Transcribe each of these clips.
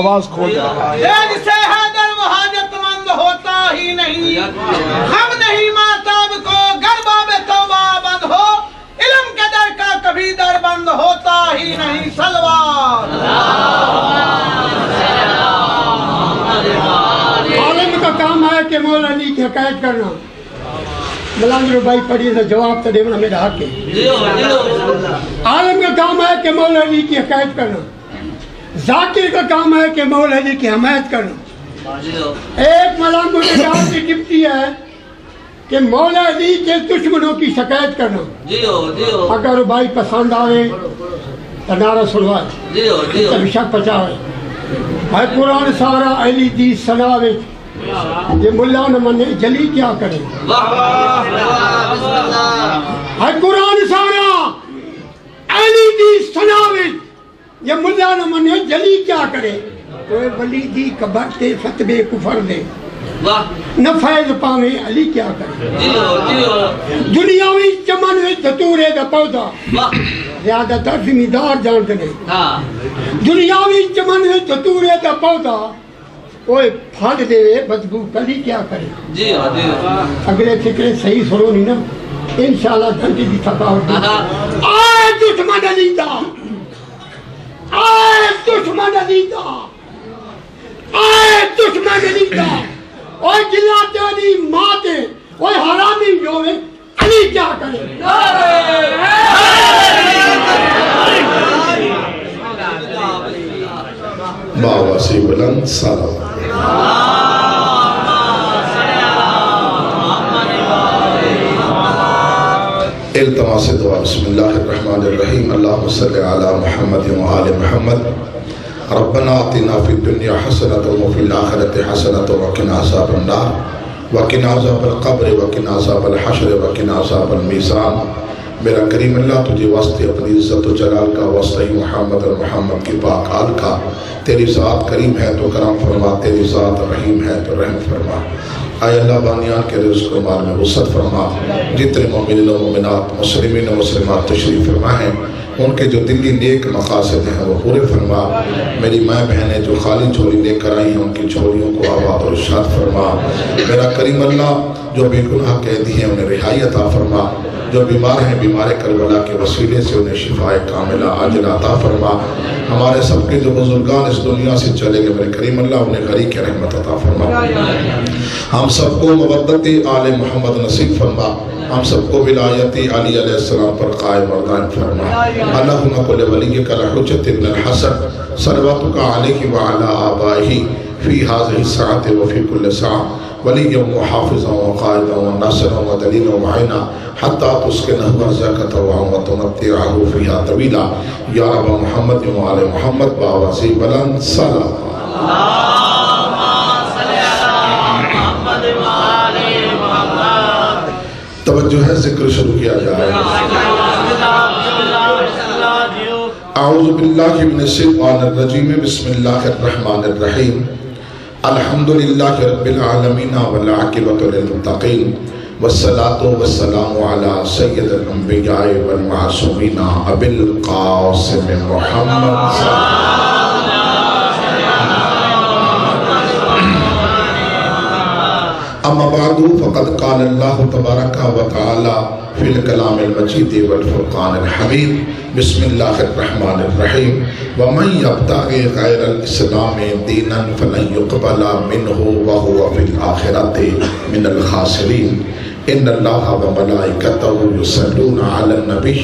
آواز کھول رہا ہے سے حیدر وہ حاجت مند ہوتا ہی نہیں، ہم نہیں ماتاب کو گر باب توبہ بند ہو، علم کے در کا کبھی در بند ہوتا ہی نہیں۔ سلوات عالم کا کام ہے کہ مولا علی کی حکایت کرنا۔ ملانجر بھائی پڑھیے تو جواب تو دینا میرا حق ہے۔ عالم کا کام ہے کہ مولا علی کی حکایت کرنا، ذاکر کا کام ہے کہ مولا علی کی حمایت کرنا۔ ایک ملانجر کے کام کی ڈپٹی ہے کہ مولا علی کے دشمنوں کی شکایت کرنا۔ اگر بھائی پسند آئے تو نعرہ سنوائے، تب شک پچاوے۔ ہے قرآن سارا علی دی سناوے، یہ ملا نہ منے جلی کیا کرے۔ ہے قرآن سارا علی دی سناوے، یہ ملا نہ منے جلی کیا کرے۔ کوئی ولی دی کبرتے فتبے کفر دے، نہ فیض پاوے علی کیا کرے۔ دنیاوی چمن وچ دھتورے دا پودا، زیادہ تر زمیندار جانتے نہیں۔ دنیاوی چمن وچ دھتورے دا پودا، کوئی پھل دے بدبو کلی کیا کرے۔ اگلے فکرے صحیح سنو نہیں نا، انشاءاللہ گھنٹی دی تھکاوٹ۔ آئے دشمن علی دا، آئے دشمن علی دا، آئے دشمن علی دا، اوہ جلاتے علی ماتے، اوہ حرامی جو ہے علی کیا کرے۔ بابا سے بلند سلام۔ التماس دعا۔ بسم اللہ الرحمن الرحیم، اللہم صلی علی محمد و آل محمد، ربنا آتنا فی الدنیا حسنۃ وفی الآخرۃ حسنۃ وقنا عذاب النار وقنا عذاب القبر وقنا عذاب الحشر وقنا عذاب المیزان۔ میرا کریم اللہ تجھے واسطے اپنی عزت و جلال کا، واسطے محمد اور محمد کی پاک آل کا، تیری ذات کریم ہے تو کرم فرما، تیری ذات رحیم ہے تو رحم فرما۔ اے اللہ بانیان کے رزق و مال میں وسعت فرما، جتنے مومنین و مومنات، مسلمین و مسلمات تشریف فرما ہیں، ان کے جو دلی نیک مقاصد ہیں وہ پورے فرما۔ میری ماں بہنیں جو خالی جھولی لے کر آئی ہیں، ان کی جھولیوں کو آباد اور شاد فرما۔ میرا کریم اللہ جو بے گناہ قیدی ہیں انہیں رہائی عطا فرما، جو بیمار ہیں بیمار کربلا کے وسیلے سے انہیں شفاء کاملہ عاجلہ عطا فرما۔ ہمارے سب کے جو بزرگان اس دنیا سے چلے گئے میرے کریم اللہ انہیں غریق رحمت عطا فرما۔ ہم سب کو مودت آل محمد نصیب فرما، ہم سب کو ولایت علی علیہ السلام پر قائم اور دائم فرما۔ اللہم کل ولیک الحجۃ ابن الحسن صلواتک علیہ وعلی آبائہ فی ہذہ الساعۃ وفی کل ساعہ ولیا وحافظا وقائدا وناصرا ودلیلا وعینا حتی تسکنہ ارضاک طوعا وتمتعہ فیہا طویلا۔ یا رب محمد و آل محمد بآواز بلند صلوات۔ توجہ ہے ذکر شروع کیا جائے۔ اعوذ باللہ من الشیطان الرجیم، بسم اللہ الرحمن الرحیم، الحمدللہ رب العالمین والعاقبۃ للمتقین، والصلاة والسلام علی سید الانبیاء والمعصومین ابی القاسم محمد صلی اللہ علیہ وسلم۔ اما بعد فقد قال اللہ تبارک و تعالی فی الکلام المجید والفرقان الحمید، بسم اللہ الرحمن الرحیم، ومن یبتغی غیر الاسلام دینا فلن یقبل منہ وہو فی الآخرۃ من الخاسرین۔ ان اللہ وملائکتہ یصلون علی النبی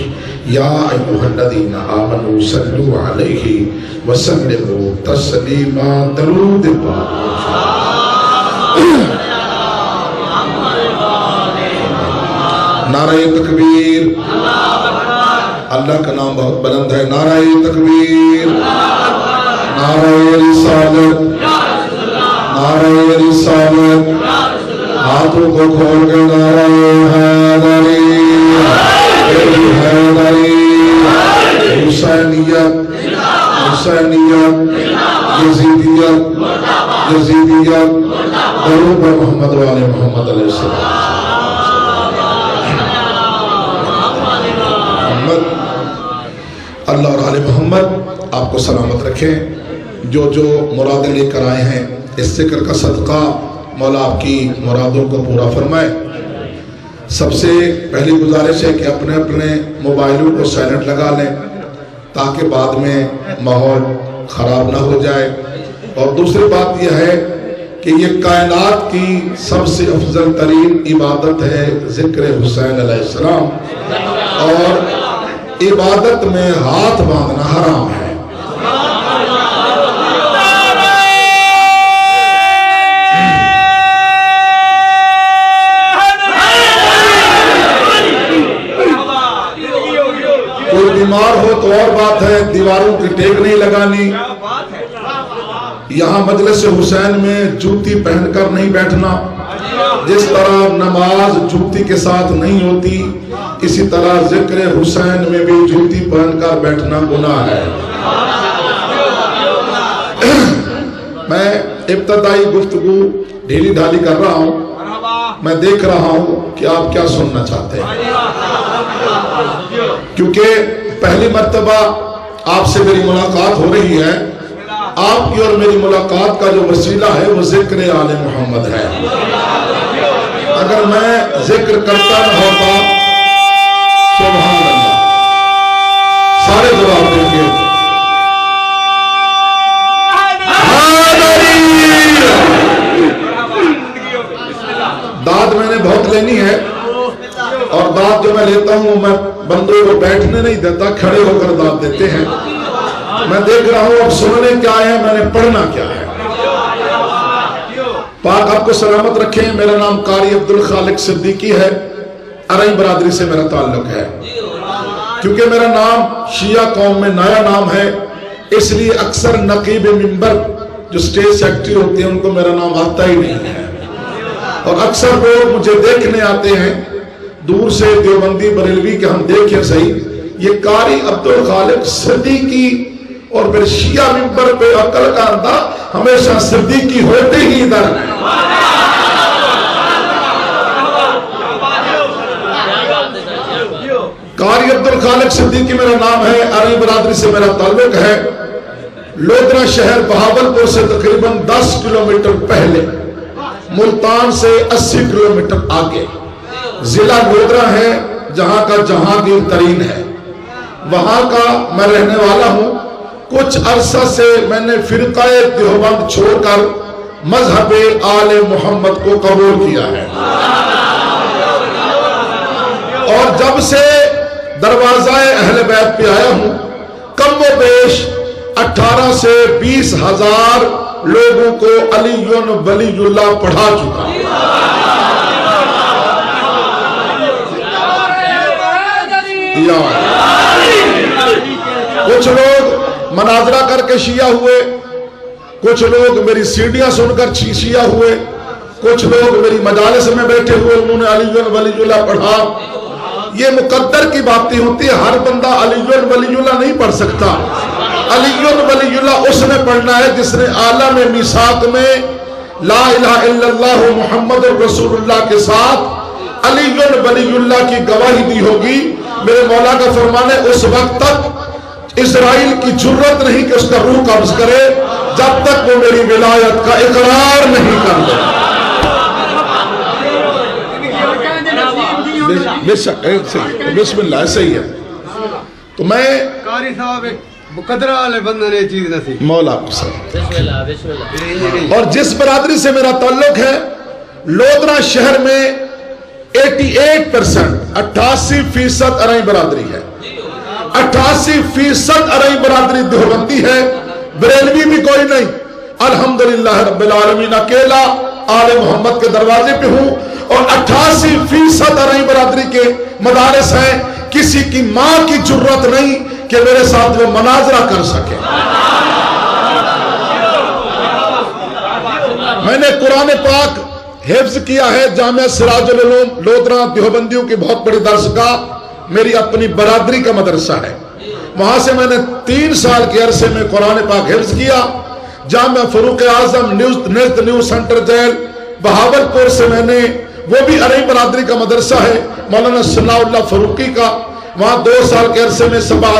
یا ایھا الذین آمنوا صلوا علیہ وسلموا تسلیما۔ درود نعرہ تکبیر، اللہ کا نام بہت بلند ہے، نعرہ تکبیر، نعرہ رسالت، نعرہ رسالت، ہاتھوں کو کھول کے نعرہ حیدری، حیدری، حسینیت، حسینیت، یزیدیت، یزیدیت، درود بر محمد و آل محمد علیہ السلام۔ اللہ اور آل محمد آپ کو سلامت رکھیں۔ جو مرادیں لے کر آئے ہیں، اس ذکر کا صدقہ مولا آپ کی مرادوں کو پورا فرمائے۔ سب سے پہلی گزارش ہے کہ اپنے اپنے موبائلوں کو سائلنٹ لگا لیں تاکہ بعد میں ماحول خراب نہ ہو جائے۔ اور دوسری بات یہ ہے کہ یہ کائنات کی سب سے افضل ترین عبادت ہے ذکر حسین علیہ السلام، اور عبادت میں ہاتھ باندھنا حرام ہے۔ کوئی بیمار ہو تو اور بات ہے، دیواروں کی ٹیک نہیں لگانی، یہاں مجلس حسین میں جوتی پہن کر نہیں بیٹھنا، جس طرح نماز جوتی کے ساتھ نہیں ہوتی اسی طرح ذکر حسین میں بھی جوتی پہن کر بیٹھنا گناہ ہے۔ میں ابتدائی گفتگو ڈھیلی ڈھالی کر رہا ہوں، میں دیکھ رہا ہوں کہ آپ کیا سننا چاہتے ہیں، کیونکہ پہلی مرتبہ آپ سے میری ملاقات ہو رہی ہے۔ آپ کی اور میری ملاقات کا جو وسیلہ ہے وہ ذکر آل محمد ہے۔ اگر میں ذکر کرتا نہ ہوتا، سبحان اللہ، سارے جواب دیں گے داد میں نے بہت لینی ہے، اور داد جو میں لیتا ہوں میں بندوں کو بیٹھنے نہیں دیتا، کھڑے ہو کر داد دیتے ہیں۔ میں دیکھ رہا ہوں اب سننے کیا ہے، میں نے پڑھنا کیا ہے۔ پاک آپ کو سلامت رکھیں۔ میرا نام قاری عبدالخالق صدیقی ہے، ارائیں برادری سے میرا تعلق ہے۔ کیونکہ میرا نام شیعہ قوم میں نیا نام ہے، اس لیے اکثر نقیب منبر جو سٹیج سیکٹری ہوتے ہیں ان کو میرا نام آتا ہی نہیں ہے، اور اکثر لوگ مجھے دیکھنے آتے ہیں دور سے، دیوبندی بریلوی کے ہم دیکھیں صحیح، یہ قاری عبدالخالق صدیقی، اور پھر شیعہ منبر پہ عقل کا اندھا ہمیشہ صدیقی ہوتے ہی ادھر ہے۔ قاری عبدالخالق صدیقی میرا نام ہے، ارائیں برادری سے میرا تعلق ہے۔ لودھرا شہر بہاولپور سے تقریباً 10 کلومیٹر پہلے، ملتان سے 80 کلومیٹر آگے ضلع لودھرا ہے، جہاں کا جہانگیر ترین ہے، وہاں کا میں رہنے والا ہوں۔ کچھ عرصہ سے میں نے فرقہ دیوبند چھوڑ کر مذہب آل محمد کو قبول کیا ہے، اور جب سے دروازہ اہل بیت پہ آیا ہوں کم و بیش 18 سے 20 ہزار لوگوں کو علی ولی اللہ پڑھا چکا۔ کچھ لوگ مناظرہ کر کے شیعہ ہوئے، کچھ لوگ میری سیڑھیاں سن کر شیعہ ہوئے، کچھ لوگ میری مجالس میں بیٹھے ہوئے انہوں نے علی ولی اللہ پڑھا۔ یہ مقدر کی باتیں ہوتی ہے، ہر بندہ علی ولی اللہ نہیں پڑھ سکتا۔ علی ولی اللہ اس نے پڑھنا ہے جس نے عالم میثاق میں لا الہ الا اللہ محمد رسول اللہ کے ساتھ علی ولی اللہ کی گواہی دی ہوگی۔ میرے مولا کا فرمان ہے اس وقت تک اسرائیل کی جرت نہیں کہ اس کا روح قبض کرے جب تک وہ میری ولایت کا اقرار نہیں کر لے۔ بسم اللہ، ایسے ہی ہے۔ تو میں قاری صاحب ایک مقدرہ والے بندے نے چیز نصیب مولا کو سلام، اور جس برادری سے میرا تعلق ہے لودھرا شہر میں 88% 88% ارائیں برادری ہے، 88% ارائیں برادری دیوبندی ہے، بریلوی بھی کوئی نہیں۔ الحمدللہ رب العالمین، اکیلا آل محمد کے دروازے پہ ہوں، اور 88% ارائیں برادری کے مدارس ہیں۔ کسی کی ماں کی جرت نہیں کہ میرے ساتھ وہ مناظرہ کر سکے۔ میں نے قرآن پاک حفظ کیا ہے، جامعہ سراج العلوم لودھرا دیوبندیوں کی بہت بڑی درسگاہ میری اپنی برادری کا مدرسہ ہے، وہاں سے میں نے 3 سال کے عرصے میں قرآن پاک حفظ کیا۔ جامعہ فاروق اعظم نیو سینٹر جیل بہاولپور سے میں نے، وہ بھی ارائیں برادری کا مدرسہ ہے، مولانا ثناء اللہ فاروقی کا، وہاں 2 سال کے عرصے میں 17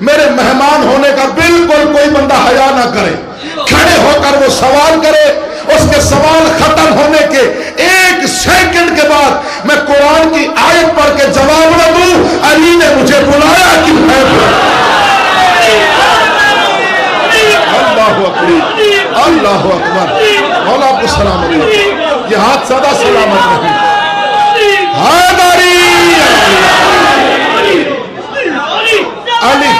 میرے مہمان ہونے کا بالکل کوئی بندہ حیا نہ کرے، کھڑے ہو کر وہ سوال کرے، اس کے سوال ختم ہونے کے 1 سیکنڈ کے بعد میں قرآن کی آیت پڑھ کے جواب نہ دوں علی نے مجھے بلایا کیوں ہے؟ اللہ اکبر، اللہ اکبر، مولا آپ کو سلامت رہے، یہ ہاتھ سدا سلامت رہے۔ حیدری علی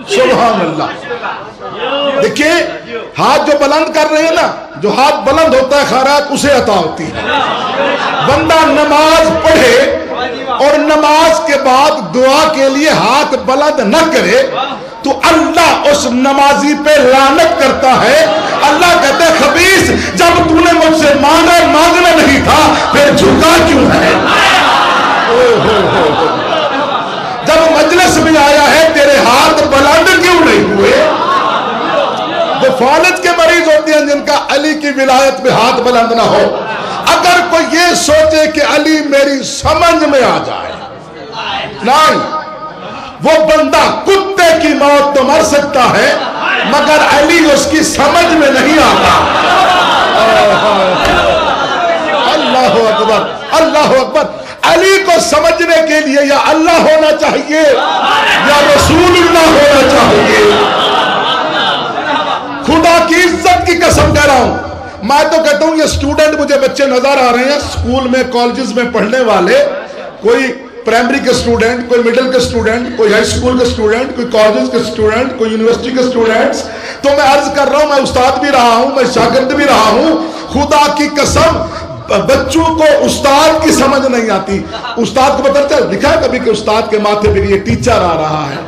سبحان اللہ۔ دیکھیے ہاتھ جو بلند کر رہے ہیں نا، جو ہاتھ بلند ہوتا ہے خیرات اسے عطا ہوتی ہے۔ بندہ نماز پڑھے اور نماز کے بعد دعا کے لیے ہاتھ بلند نہ کرے تو اللہ اس نمازی پہ لعنت کرتا ہے۔ اللہ کہتے ہیں خبیث، جب تو نے مجھ سے مانگنا نہیں تھا پھر جھکا کیوں ہے؟ جب مجلس میں آیا ہے تیرے ہاتھ بلند کیوں نہیں ہوئے؟ وہ فالج کے مریض ہوتے ہیں جن کا علی کی ولایت میں ہاتھ بلند نہ ہو۔ اگر کوئی یہ سوچے کہ علی میری سمجھ میں آ جائے، نہیں، وہ بندہ کتے کی موت تو مر سکتا ہے مگر علی اس کی سمجھ میں نہیں آتا۔ اللہ اکبر، اللہ اکبر۔ علی کو سمجھنے کے لیے یا اللہ ہونا چاہیے یا رسول اللہ ہونا چاہیے۔ خدا کی عزت کی قسم کہہ رہا ہوں، میں تو کہتا ہوں یہ اسٹوڈنٹ مجھے بچے نظر آ رہے ہیں اسکول میں کالجز میں پڑھنے والے، کوئی پرائمری کے اسٹوڈنٹ، کوئی مڈل کے اسٹوڈنٹ، کوئی ہائی اسکول کے اسٹوڈنٹ، کوئی کالجز کے اسٹوڈنٹ، کوئی یونیورسٹی کے اسٹوڈنٹس، تو میں عرض کر رہا ہوں، میں استاد بھی رہا ہوں، میں شاگرد بھی رہا ہوں، خدا کی قسم بچوں کو استاد کی سمجھ نہیں آتی۔ استاد کو پتہ چل دکھا ہے کبھی کہ استاد کے ماتھے پہ یہ ٹیچر آ رہا ہے؟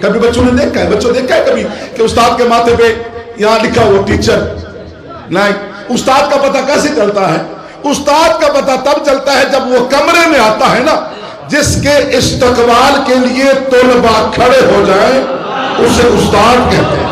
کبھی بچوں نے دیکھا ہے، بچوں دیکھا ہے کبھی کہ استاد کے ماتھے پہ یہاں لکھا ہوا ٹیچر؟ نہیں۔ استاد کا پتہ کیسے چلتا ہے؟ استاد کا پتہ تب چلتا ہے جب وہ کمرے میں آتا ہے نا، جس کے استقبال کے لیے طلباء کھڑے ہو جائیں اسے استاد کہتے ہیں۔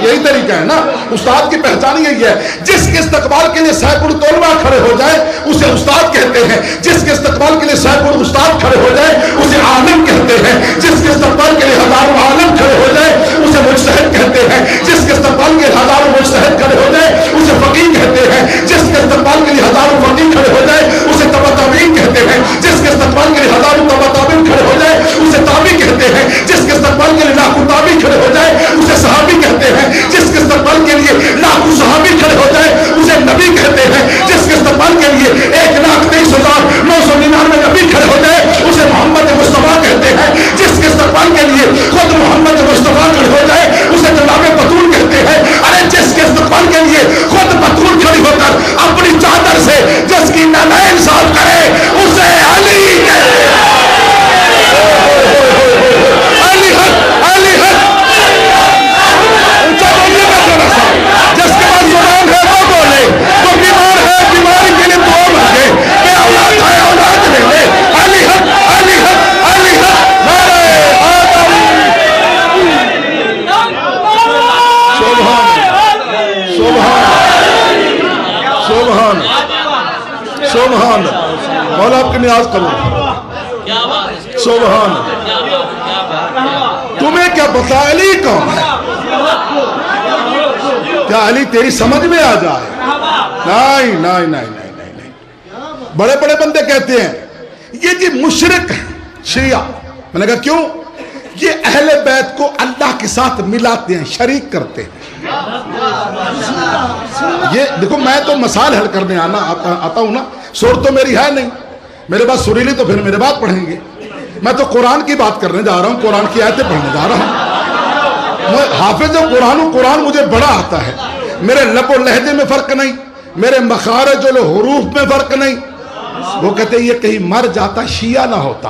یہی طریقہ ہے نا، استاد کی پہچان یہی ہے، جس کے استقبال کے لیے سینکڑوں طلباء کھڑے ہو جائیں اسے استاد کہتے ہیں، جس کے استقبال کے لیے سینکڑوں استاد کھڑے ہو جائیں اسے عالم کہتے ہیں، جس کے استقبال کے لیے ہزاروں عالم کھڑے ہو جائیں اسے مجتہد کہتے ہیں، جس کے استقبال کے لیے ہزاروں مجتہد کھڑے ہو جائیں اسے فقیہ کہتے ہیں، جس کے استقبال کے لیے ہزاروں فقیہ کھڑے ہو جائیں اسے تبع تابعین کہتے ہیں، جس کے استقبال کے لیے ہزاروں تبع تابعین کھڑے ہو جائیں اسے تابعی کہتے ہیں، جس کے استقبال کے لیے لاکھوں تابعی کھڑے ہو جائیں اسے صحابی کہتے ہیں، جس کے استقبال کے لیے لاکھوں صحابی کھڑے ہو جائیں اسے نبی کہتے ہیں، جس کے استقبال کے لیے 1,23,999 نبی کھڑے ہو جائیں اسے محمد مصطفیٰ کہتے ہیں، جس کے استقبال کے لیے خود محمد مصطفیٰ کھڑے ہو جائے اسے جناب بطول کہتے ہیں۔ ارے جس کے استقبال کے لیے خود بطول کھڑی ہو کر اپنی چادر سے جس کی نالین صاف کرے اسے علی کہتے ہیں۔ علی حق، علی حق، جس کے پاس زبان ہے وہ بولے، وہ بیمار ہے بیماری کے لیے دعا مانگے، بے اولاد ہے اولاد لے لے۔ علی حق، علی حق، علی حق، نعرہ حیدری۔ سبحان سبحان سبحان، مولا آپ کی نیاز کرو۔ سبحان، تمہیں کیا پتا علی کون ہے؟ کیا علی تیری سمجھ میں آ جائے؟ نہیں نہیں نہیں نہیں نہیں۔ بڑے بڑے بندے کہتے ہیں یہ جی مشرک شیعہ، میں نے کہا کیوں؟ یہ اہل بیت کو اللہ کے ساتھ ملاتے ہیں، شریک کرتے ہیں۔ یہ دیکھو میں تو مسائل حل کرنے آتا ہوں نا، سور تو میری ہے نہیں، میرے پاس سریلی تو پھر میرے بات پڑھیں گے۔ میں تو قرآن کی بات کرنے جا رہا ہوں، قرآن کی آیتیں پڑھنے جا رہا ہوں۔ میں حافظ قرآن ہوں، قرآن مجھے بڑا آتا ہے، میرے لب و لہجے میں فرق نہیں، میرے مخارج و حروف میں فرق نہیں۔ وہ کہتے ہیں یہ کہیں مر جاتا شیعہ نہ ہوتا۔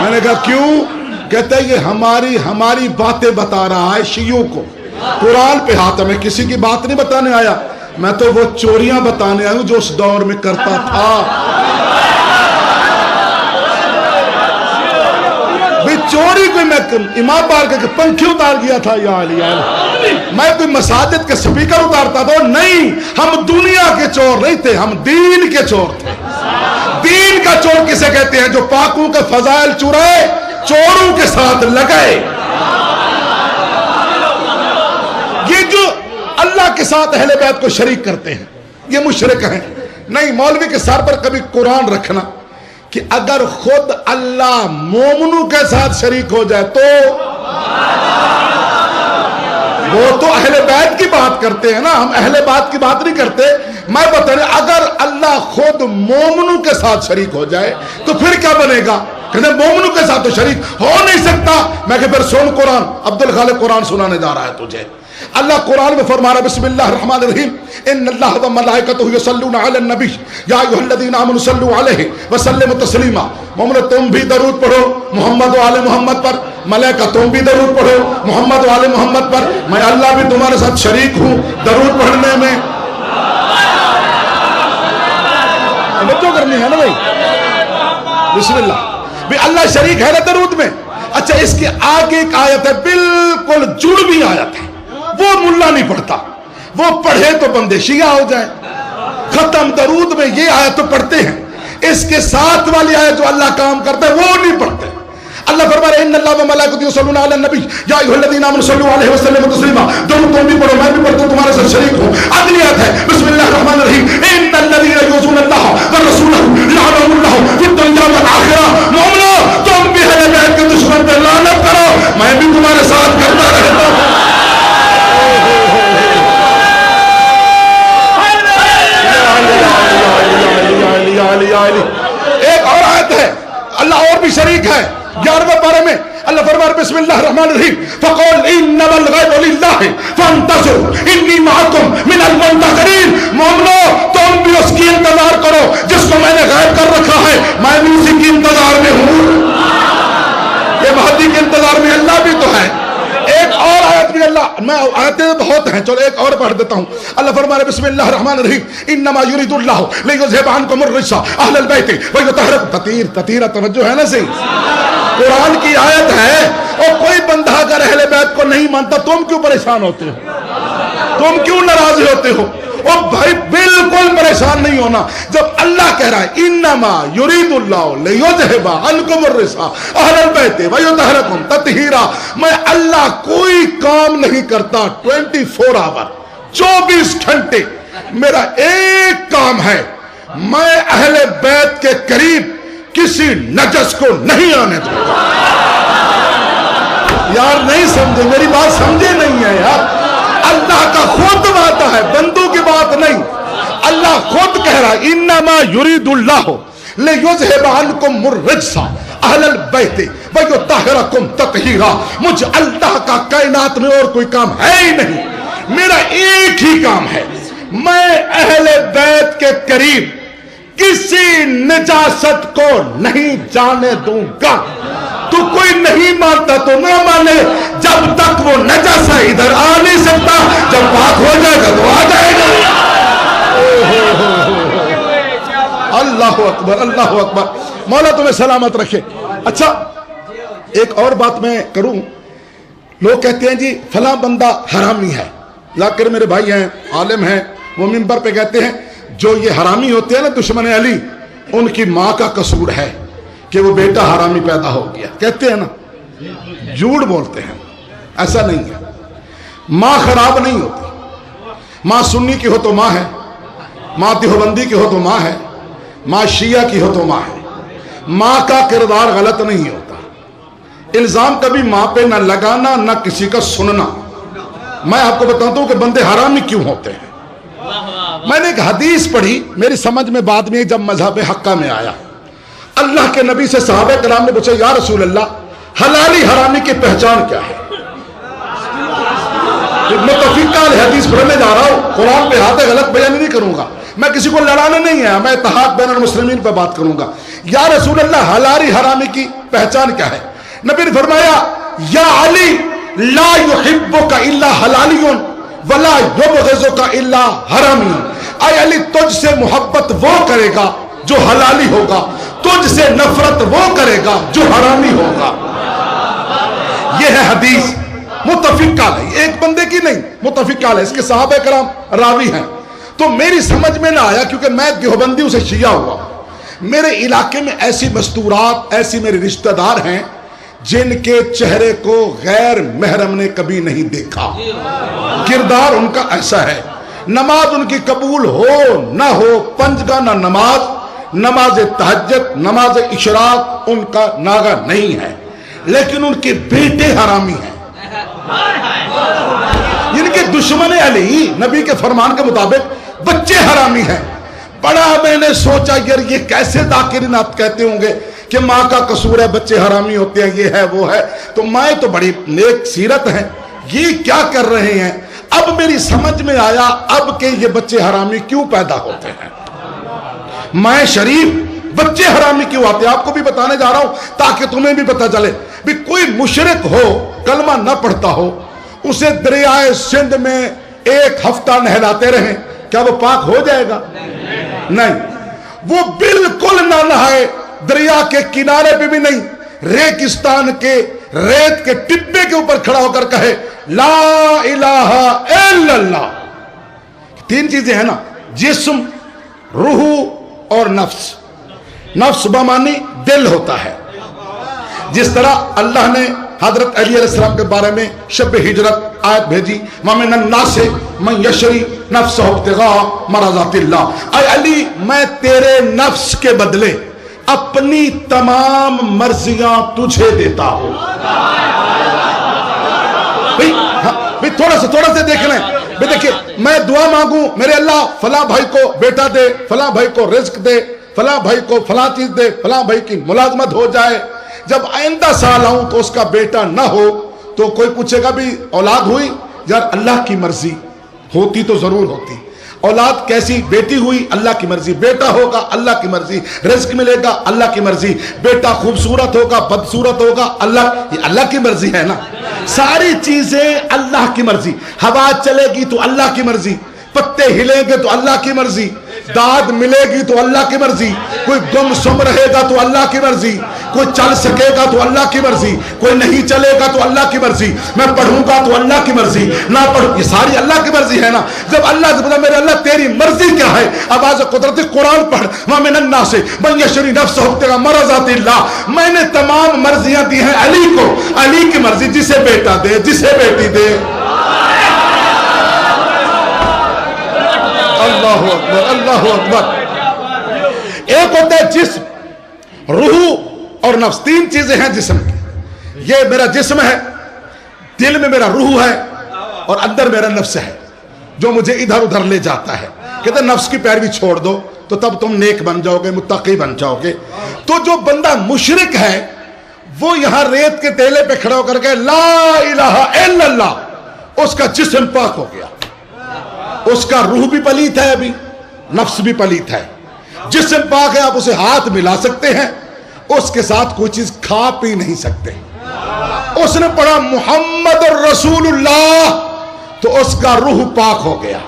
میں نے کہا کیوں؟ کہتے ہیں یہ ہماری باتیں بتا رہا ہے شیعوں کو، قرآن پہ ہاتھ، میں کسی کی بات نہیں بتانے آیا، میں تو وہ چوریاں بتانے آیا ہوں جو اس دور میں کرتا تھا۔ چوری کوئی میں امام پار کے پنکھی اتار گیا تھا یا علی میں کوئی مساجد کے سپیکر اتارتا تھا نہیں. ہم دنیا کے چور نہیں تھے, ہم دین کے چور تھے. دین کا چور کسے کہتے ہیں؟ جو پاکوں کے فضائل چرائے, چوروں کے ساتھ لگائے. یہ جو اللہ کے ساتھ اہل بیت کو شریک کرتے ہیں یہ مشرک ہیں. نہیں, مولوی کے سر پر کبھی قرآن رکھنا کہ اگر خود اللہ مومنوں کے ساتھ شریک ہو جائے تو وہ تو اہل بیت کی بات کرتے ہیں نا, ہم اہل بیت کی بات نہیں کرتے. میں بتا رہا اگر اللہ خود مومنوں کے ساتھ شریک ہو جائے تو پھر کیا بنے گا؟ کہتے مومنوں کے ساتھ تو شریک ہو نہیں سکتا. میں کہ پھر سن قرآن. عبد الخالق قرآن سنانے جا رہا ہے تجھے. اللہ قرآن میں فرما رہا بسم اللہ الرحمن الرحیم ان اللہ و ملائکتہ یصلون علی النبی یا ایھا الذین آمنوا صلوا علیہ وسلموا تسلیما. مومنو تم بھی درود پڑھو محمد و آل محمد پر. ملائکہ تم بھی درود پڑھو محمد و آل محمد پر. میں اللہ بھی تمہارے ساتھ شریک ہوں درود پڑھنے میں. توجہ کرنی ہے نا بھائی. بسم اللہ بھی اللہ شریک ہے نا درود میں. اچھا اس کے آگے ایک آیت ہے بالکل جڑوی آیت ہے, وہ ملا نہیں پڑھتا, وہ پڑھے تو بندے شیعہ ہو جائیں. ختم درود میں یہ آیت تو پڑھتے ہیں, اس کے ساتھ والی آیت جو اللہ کام کرتا ہے وہ نہیں پڑھتے. اللہ فرما رہے ان اللہ و ملائکتہ یصلون علی النبی یا ایھا الذین آمنوا صلوا علیہ وسلموا تسلیما. دونوں تم بھی پڑھو میں بھی پڑھتا ہوں تمہارے ساتھ شریک ہوں. اگلی آیت ہے بسم اللہ الرحمن الرحیم ان الذین یؤذون اللہ ورسولہ لعنهم اللہ فی الدنیا والآخرہ. مومنو تم بھی اہل بیت کے دشمن پہ لعنت کرو, میں بھی تمہارے ساتھ کرتا رہتا ہوں. ایک اور آیت ہے اللہ اور بھی شریک ہے 11ویں پارے میں. اللہ فرما رہا بسم اللہ الرحمن الرحیم فقل انما الغیب للہ فانتظروا انی معکم من المنتظرین. مومنو تم بھی اس کی انتظار کرو جس کو میں نے غائب کر رکھا ہے, میں بھی اسی کی انتظار میں ہوں. یہ مہدی کے انتظار میں اللہ بھی تو ہے. ایک اور آیت بھی اللہ, میں آیتیں بہت ہیں چلو ایک اور پڑھ دیتا ہوں. اللہ فرما رہے بسم اللہ الرحمن الرحیم انما یرید اللہ لیذھب عنکم الرجس اہل البیت ویطہرکم تطہیرا. توجہ ہے نا صحیح, قرآن کی آیت ہے. اور کوئی بندہ اگر اہل بیت کو نہیں مانتا تم کیوں پریشان ہوتے ہو, تم کیوں ناراض ہوتے ہو؟ اور بھائی بالکل پریشان نہیں ہونا. جب اللہ کہہ رہا ہے انما یرید اللہ لیذھب عنکم الرجس اہل البیت ویطہرکم تطہیرا, میں اللہ کوئی کام نہیں کرتا 24 آور 24 گھنٹے. میرا ایک کام ہے, میں اہل بیت کے قریب کسی نجس کو نہیں آنے دوں. یار نہیں سمجھے میری بات, سمجھے نہیں ہے یار. اللہ کا خود وعدہ ہے, بندوں کی بات نہیں. اللہ خود کہہ رہا ہے انما یرید اللہ لیذھب عنکم الرجس اہل البیت ویطہرکم تطہیرا. مجھ اللہ کا کائنات میں اور کوئی کام ہے ہی نہیں, میرا ایک ہی کام ہے, میں اہل بیت کے قریب کسی نجاست کو نہیں جانے دوں گا. تو کوئی نہیں مانتا تو نہ مانے, جب تک وہ نجس ہے ادھر آ نہیں سکتا, جب پاک ہو جائے گا تو آ جائے گا. اللہ اکبر اللہ اکبر. مولا تمہیں سلامت رکھے. اچھا ایک اور بات میں کروں. لوگ کہتے ہیں جی فلاں بندہ حرامی ہے. لاکر میرے بھائی ہیں عالم ہیں, وہ منبر پہ کہتے ہیں جو یہ حرامی ہوتے ہیں نا دشمن علی, ان کی ماں کا قصور ہے کہ وہ بیٹا حرامی پیدا ہو گیا. کہتے ہیں نا, جھوٹ بولتے ہیں. ایسا نہیں ہے. ماں خراب نہیں ہوتی. ماں سنی کی ہو تو ماں ہے, ماں دیوبندی کی ہو تو ماں ہے, ماں شیعہ کی ہو تو ماں ہے. ماں کا کردار غلط نہیں ہوتا. الزام کبھی ماں پہ نہ لگانا نہ کسی کا سننا. میں آپ کو بتاتا ہوں کہ بندے حرامی کیوں ہوتے ہیں. میں نے ایک حدیث پڑھی, میری سمجھ میں بعد میں جب مذہب حقہ میں آیا. اللہ کے نبی سے صحابہ کرام نے پوچھا یا رسول اللہ حلالی حرامی کی پہچان کیا ہے؟ متفقہ حدیث پڑھنے جا رہا ہوں, قرآن پہ ہاتھ غلط بیان نہیں کروں گا, میں کسی کو لڑانے نہیں آیا, میں اتحاد بین المسلمین پہ بات کروں گا. یا رسول اللہ حلالی حرامی کی پہچان کیا ہے؟ نبی نے فرمایا یا علی لا یحبک الا حلالی ولا یبغضک الا حرامی. اے علی تجھ سے محبت وہ کرے گا جو حلالی ہوگا, تجھ سے نفرت وہ کرے گا جو حرامی ہوگا. ہے حدیث متفق علیہ، ایک بندے کی نہیں، متفق علیہ، اس کے صحابہ کرام راوی ہیں. تو میری سمجھ میں نہ آیا کیونکہ میں دیوبندیوں سے شیعہ ہوا. میرے علاقے میں ایسی مستورات، ایسی میرے رشتہ دار ہیں جن کے چہرے کو غیر محرم نے کبھی نہیں دیکھا. کردار ان کا ایسا ہے. نماز ان کی قبول ہو نہ ہو، پنجگانہ نماز، نماز تہجد، نماز اشراق ان کا ناغہ نہیں ہے، لیکن ان کے بیٹے حرامی ہیں. ان کے دشمن علی نبی کے فرمان کے مطابق بچے حرامی ہیں. بڑا میں نے سوچا یار یہ کیسے ذاکرینات کہتے ہوں گے کہ ماں کا قصور ہے، بچے حرامی ہوتے ہیں، یہ ہے وہ ہے. تو مائیں تو بڑی نیک سیرت ہیں، یہ کیا کر رہے ہیں؟ اب میری سمجھ میں آیا اب کہ یہ بچے حرامی کیوں پیدا ہوتے ہیں. مائیں شریف بچے حرامی کیوں آتے ہیں آپ کو بھی بتانے جا رہا ہوں تاکہ تمہیں بھی پتہ چلے. بھی کوئی مشرک ہو، کلمہ نہ پڑھتا ہو، اسے دریائے سندھ میں 1 ہفتہ نہلاتے رہیں، کیا وہ پاک ہو جائے گا؟ نہیں. وہ بالکل نہ نہائے، دریا کے کنارے پہ بھی نہیں، ریگستان کے ریت کے ٹبے کے اوپر کھڑا ہو کر کہے لا الہ الا اللہ. 3 چیزیں ہیں نا، جسم، روح اور نفس. نفس بمانی دل ہوتا ہے. جس طرح اللہ نے حضرت علی علیہ السلام کے بارے میں شب ہجرت آیت بھیجی وَمِنَ النَّاسِ مَن يَشْرِي نَفْسَهُ ابْتِغَاءَ مَرْضَاتِ اللَّهِ. اے علی میں تیرے نفس کے بدلے اپنی تمام مرضیاں تجھے دیتا ہوں. بھئی تھوڑا سا دیکھ لیں. بھئی دیکھیں میں دعا مانگوں میرے اللہ فلاں بھائی کو بیٹا دے، فلاں بھائی کو رزق دے، فلاں بھائی کو فلاں چیز دے، فلاں بھائی کی ملازمت ہو جائے. جب آئندہ سال آؤں تو اس کا بیٹا نہ ہو تو کوئی پوچھے گا بھی اولاد ہوئی؟ یار اللہ کی مرضی ہوتی تو ضرور ہوتی. اولاد کیسی؟ بیٹی ہوئی اللہ کی مرضی، بیٹا ہوگا اللہ کی مرضی، رزق ملے گا اللہ کی مرضی، بیٹا خوبصورت ہوگا بدصورت ہوگا اللہ کی مرضی ہے نا. ساری چیزیں اللہ کی مرضی. ہوا چلے گی تو اللہ کی مرضی، پتے ہلیں گے تو اللہ کی مرضی، داد ملے گی تو اللہ کی مرضی، کوئی گم سم رہے گا تو اللہ کی مرضی، کوئی چل سکے گا تو اللہ کی مرضی، کوئی نہیں چلے گا تو اللہ کی مرضی، میں پڑھوں گا تو اللہ کی مرضی، نہ پڑھوں، یہ ساری اللہ کی مرضی ہے نا. جب اللہ سے بتا میرے اللہ تیری مرضی کیا ہے، آواز قدرتی قرآن پڑھ وَمِنَ النَّاسِ مَن يَشْرِي نَفْسَهُ ابْتِغَاءَ مَرْضَاتِ اللَّهِ. میں نے تمام مرضیاں دی ہیں علی کو، علی کی مرضی، جسے بیٹا دے جسے بیٹی دے. اللہ اکبر اللہ اکبر. ایک ہوتا ہے جسم، روح اور نفس. 3 چیزیں ہیں جسم کی. یہ میرا جسم ہے، دل میں میرا روح ہے اور اندر میرا نفس ہے جو مجھے ادھر ادھر لے جاتا ہے. کہتے ہیں نفس کی پیروی چھوڑ دو تو تب تم نیک بن جاؤ گے، متقی بن جاؤ گے. تو جو بندہ مشرک ہے وہ یہاں ریت کے ٹیلے پہ کھڑا ہو کر کے لا الہ الا اللہ، اس کا جسم پاک ہو گیا، اس کا روح بھی پلیت ہے، ابھی نفس بھی پلیت ہے. جسم پاک ہے، آپ اسے ہاتھ ملا سکتے ہیں، اس کے ساتھ کوئی چیز کھا پی نہیں سکتے. اس نے پڑھا محمد رسول اللہ تو اس کا روح پاک ہو گیا،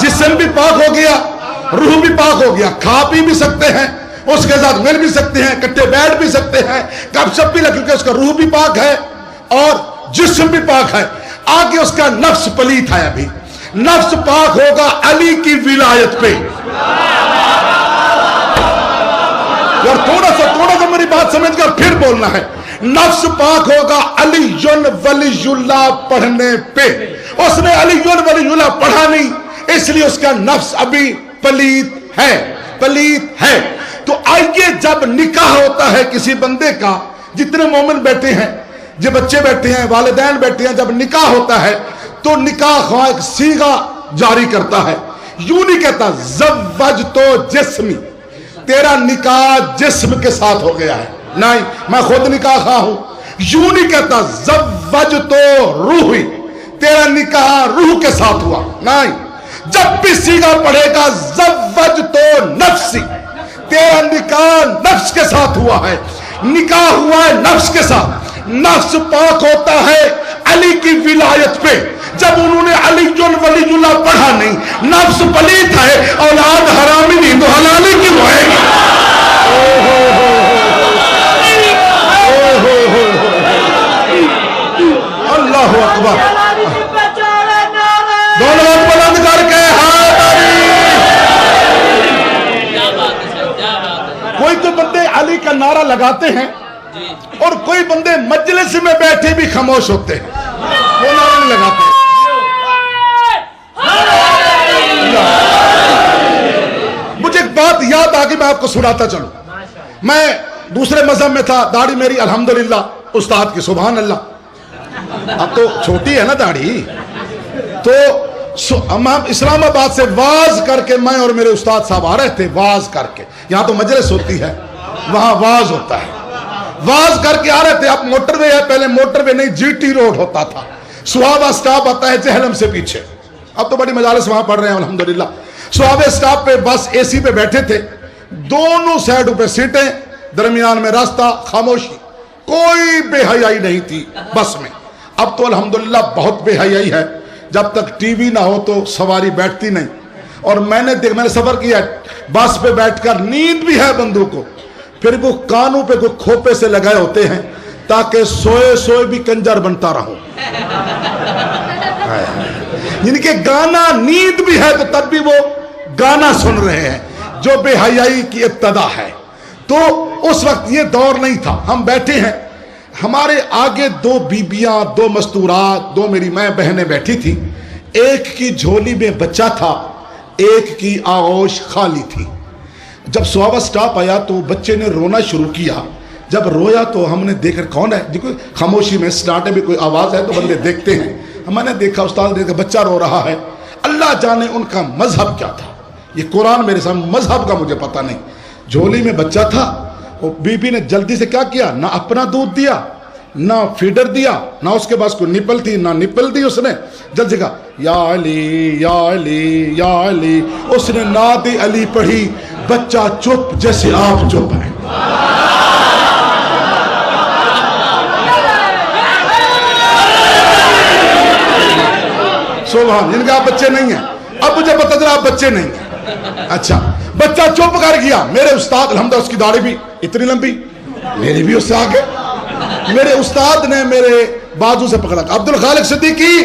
جسم بھی پاک ہو گیا، روح بھی پاک ہو گیا. کھا پی بھی سکتے ہیں، اس کے ساتھ مل بھی سکتے ہیں، کٹے بیٹھ بھی سکتے ہیں، گپ شپ بھی لگ، کیونکہ اس کا روح بھی پاک ہے اور جسم بھی پاک ہے. آگے اس کا نفس پلیت ہے. ابھی نفس پاک ہوگا علی کی ولایت پہ. اور تھوڑا سا میری بات سمجھ کر پھر بولنا ہے. نفس پاک ہوگا علی ولی اللہ پڑھنے پہ. اس نے علی ولی اللہ پڑھا نہیں، اس لیے اس کا نفس ابھی پلیت ہے. تو آئیے جب نکاح ہوتا ہے کسی بندے کا، جتنے مومن بیٹھے ہیں، جو بچے بیٹھے ہیں، والدین بیٹھے ہیں، جب نکاح ہوتا ہے تو نکاح خواہ ایک صیغہ جاری کرتا ہے. یوں نہیں کہتا زوجتو جسمی، تیرا نکاح جسم کے ساتھ ہو گیا ہے، نہیں میں خود نکاح خواہ ہوں. یوں نہیں کہتا زوجتو روحی، تیرا نکاح روح کے ساتھ ہوا، نہیں. جب بھی صیغہ پڑھے گا زوجتو نفسی، تیرا نکاح نفس کے ساتھ ہوا ہے، نکاح ہوا ہے نفس کے ساتھ. نفس پاک ہوتا ہے علی کی ولایت پہ. جب انہوں نے علی ولی اللہ پڑھا نہیں، نفس پلیت ہے، اولاد حرامی نہیں تو حلالی کی ہوئے گی. اکبر. دونوں ہاتھ بلند کر کے کوئی تو بندے علی کا نعرہ لگاتے ہیں اور کوئی بندے مجلس میں بیٹھے بھی خاموش ہوتے ہیں, وہ نعرہ نہیں لگاتے. مجھے ایک بات یاد آ گئی, میں آپ کو سناتا چلوں. میں دوسرے مذہب میں تھا, داڑھی میری الحمدللہ استاد کی, سبحان اللہ. اب تو چھوٹی ہے نا داڑھی. تو ہم اسلام آباد سے واز کر کے, میں اور میرے استاد صاحب آ رہے تھے واز کر کے. یہاں تو مجلس ہوتی ہے, وہاں واز ہوتا ہے. واز کر کے آ رہے تھے. اب موٹر وے ہے, پہلے موٹر وے نہیں جی ٹی روڈ ہوتا تھا. سہاوا سٹاپ آتا ہے جہلم سے پیچھے. اب تو بڑی مجالس وہاں پڑھ رہے ہیں الحمدللہ. سہاوا سٹاپ پہ بس اے سی پہ بیٹھے تھے, دونوں سائڈوں پہ سیٹیں, درمیان میں راستہ, خاموشی, کوئی بے حیائی نہیں تھی بس میں. اب تو الحمدللہ بہت بے حیائی ہے. جب تک ٹی وی نہ ہو تو سواری بیٹھتی نہیں. اور میں نے سفر کیا بس پہ بیٹھ کر, نیند بھی ہے بندوں کو, پھر وہ کانوں پہ کوئی کھوپے سے لگائے ہوتے ہیں تاکہ سوئے سوئے بھی کنجر بنتا رہوں. یعنی کہ گانا, نیند بھی ہے تو تب بھی وہ گانا سن رہے ہیں, جو بے حیائی کی ابتدا ہے. تو اس وقت یہ دور نہیں تھا. ہم بیٹھے ہیں, ہمارے آگے دو بیبیاں, دو مستورات, دو میری ماں بہنیں بیٹھی تھی. ایک کی جھولی میں بچہ تھا, ایک کی آغوش خالی تھی. جب سہاوا سٹاپ آیا تو بچے نے رونا شروع کیا. جب رویا تو ہم نے دیکھ کر, کون ہے, دیکھو خاموشی میں سٹارٹ میں کوئی آواز ہے تو بندے دیکھتے ہیں. ہم نے دیکھا, استاد نے دیکھا بچہ رو رہا ہے. اللہ جانے ان کا مذہب کیا تھا. یہ قرآن میرے سامنے, مذہب کا مجھے پتہ نہیں. جھولی میں بچہ تھا. وہ بی بی نے جلدی سے کیا کیا, نہ اپنا دودھ دیا, نہ فیڈر دیا, نہ اس کے پاس کوئی نپل تھی, نہ نپل دی. اس نے جلدی کہا یا علی یا علی یا علی. اس نے نعت علی پڑھی. بچہ چپ جیسے آپ چپ ہیں. سبحان. ان کے آپ بچے نہیں ہیں. اب مجھے پتہ چلا آپ بچے نہیں ہیں. اچھا, بچہ چپ کر گیا. میرے استاد الحمدللہ, اس کی داڑھی بھی اتنی لمبی, میری بھی اس سے آگے. میرے استاد نے میرے بازو سے پکڑا, عبدالخالق صدیقی.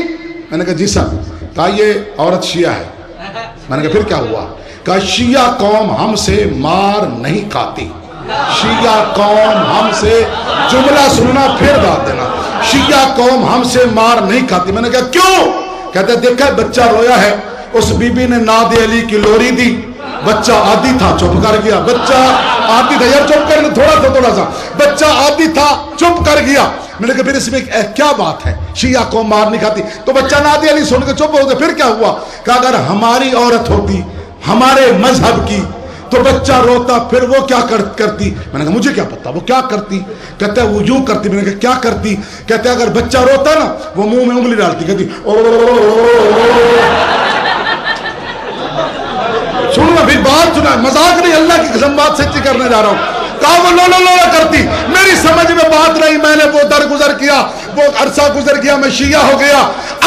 میں نے کہا جی صاحب. کہا یہ عورت شیعہ ہے. میں نے کہا پھر کیا ہوا. کہا شیعہ قوم ہم سے مار نہیں کھاتی. شیعہ قوم ہم سے, جملہ سننا پھر بات دینا, شیعہ قوم ہم سے مار نہیں کھاتی. میں نے کہا کیوں. کہتے دیکھا بچہ رویا ہے, اس بی بی نے ناد علی کی لوری دی. بچہ عادی تھا, چپ کر گیا. بچہ عادی تھا, یار چپ کر, تھوڑا سا بچہ عادی تھا, چپ کر گیا. میں نے کہا پھر اس میں کیا بات ہے, شیعہ قوم مار نہیں کھاتی. تو بچہ ناد علی سن کے چپ ہو گیا. پھر کیا ہوا. کہ اگر ہماری عورت ہوتی ہمارے مذہب کی تو بچہ روتا, پھر وہ کیا کرتی. میں نے کہا مجھے کیا پتا وہ کیا کرتی. کہتا ہے وہ یوں کرتی. میں نے کہا کیا کرتی. کہتا ہے اگر بچہ روتا نا, وہ منہ میں انگلی ڈالتی, کہتی سننا بھی بات سنا, مذاق نہیں, اللہ کی قسم بات سچی کرنے جا رہا ہوں. کہا وہ لو کرتی. میری سمجھ میں بات نہیں. میں نے وہ درگزر کیا, وہ عرصہ گزر گیا, میں شیعہ ہو گیا.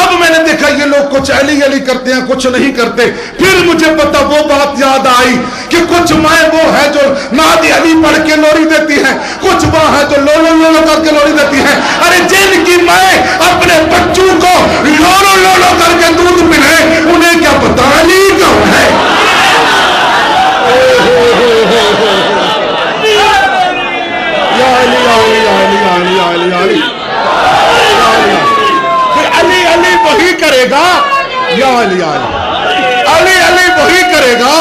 اب میں نے دیکھا یہ لوگ کچھ علی علی کرتے ہیں, کچھ نہیں کرتے. پھر مجھے پتا وہ بات یاد آئی کہ کچھ مائیں وہ ہے جو نعت علی پڑھ کے لوری دیتی ہیں, کچھ ماں ہے جو لو کر کے لوری دیتی ہیں. ارے جن کی مائیں اپنے بچوں کو لو کر کے دودھ پلائیں, انہیں کیا پتا علی کون ہے. علی وہی کرے گا. یا علی وہی کرے گا.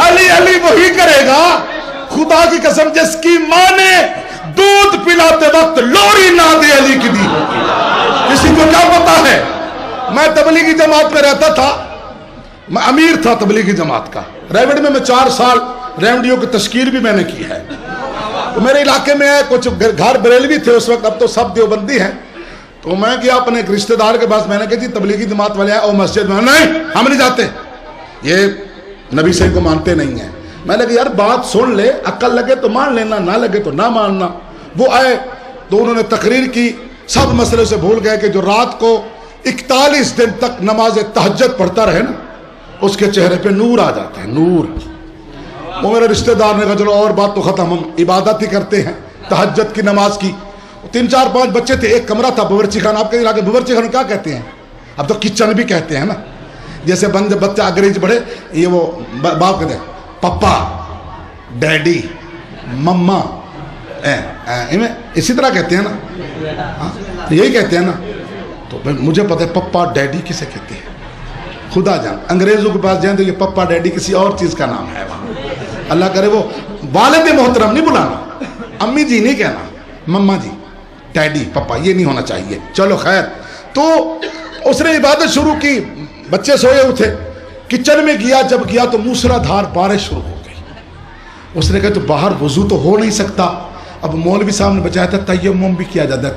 علی وہی کرے گا. خدا کی قسم, جس کی ماں نے دودھ پلاتے وقت لوری ناد علی کی دی, کسی کو کیا پتا ہے. میں تبلیغی جماعت میں رہتا تھا, میں امیر تھا تبلیغی جماعت کا. ریوڈ میں 4 سال ریمڈیوں کی تشکیل بھی میں نے کی ہے. تو میرے علاقے میں کچھ گھر بریلوی تھے اس وقت, اب تو سب دیوبندی ہیں. تو میں گیا اپنے ایک رشتہ دار کے پاس. میں نے کہا جی تبلیغی جماعت والے ہیں, اور مسجد میں. نہیں, ہم نہیں جاتے, یہ نبی صحیح کو مانتے نہیں ہیں. میں نے کہا یار بات سن لے, عقل لگے تو مان لینا, نہ لگے تو نہ ماننا. وہ آئے تو انہوں نے تقریر کی. سب مسئلے سے بھول گئے کہ جو رات کو 41 دن تک نماز تہجد پڑھتا رہے نا, اس کے چہرے پہ نور آ جاتا ہے, نور. وہ میرے رشتہ دار نے کہا چلو اور بات تو ختم, ہم عبادت ہی کرتے ہیں. تہجد کی نماز کی. 3-4-5 بچے تھے, ایک کمرہ تھا باورچی خانہ. آپ کے علاقے باورچی خانہ کیا کہتے ہیں؟ اب تو کچن بھی کہتے ہیں نا. جیسے بچہ انگریزی پڑھے, یہ وہ باپ کہتے ہیں پپا, ڈیڈی, مما, اسی طرح کہتے ہیں نا, یہی کہتے ہیں نا. تو مجھے پتہ ہے پپا ڈیڈی کسے کہتے ہیں, خدا جان. انگریزوں کے پاس جائیں تو یہ پپا ڈیڈی کسی اور چیز کا نام ہے وہاں. اللہ کرے وہ والد محترم نہیں بلانا, امی جی نہیں کہنا, مما جی, ڈیڈی, پپا, یہ نہیں ہونا چاہیے. چلو خیر. تو اس نے عبادت شروع کی, بچے سوئے ہوئے تھے. کچن میں گیا, جب گیا تو موسلا دھار بارش شروع ہو گئی. اس نے کہا تو باہر وضو تو ہو نہیں سکتا. اب مولوی صاحب نے بچایا تھا تیمم بھی کیا جاتا ہے.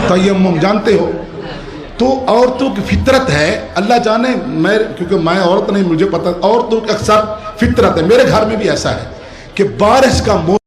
تیمم جانتے ہو تو عورتوں کی فطرت ہے, اللہ جانے. کیونکہ میں عورت نہیں, مجھے پتہ, عورتوں کی اکثر فطرت ہے. میرے گھر میں بھی ایسا ہے کہ بارش کا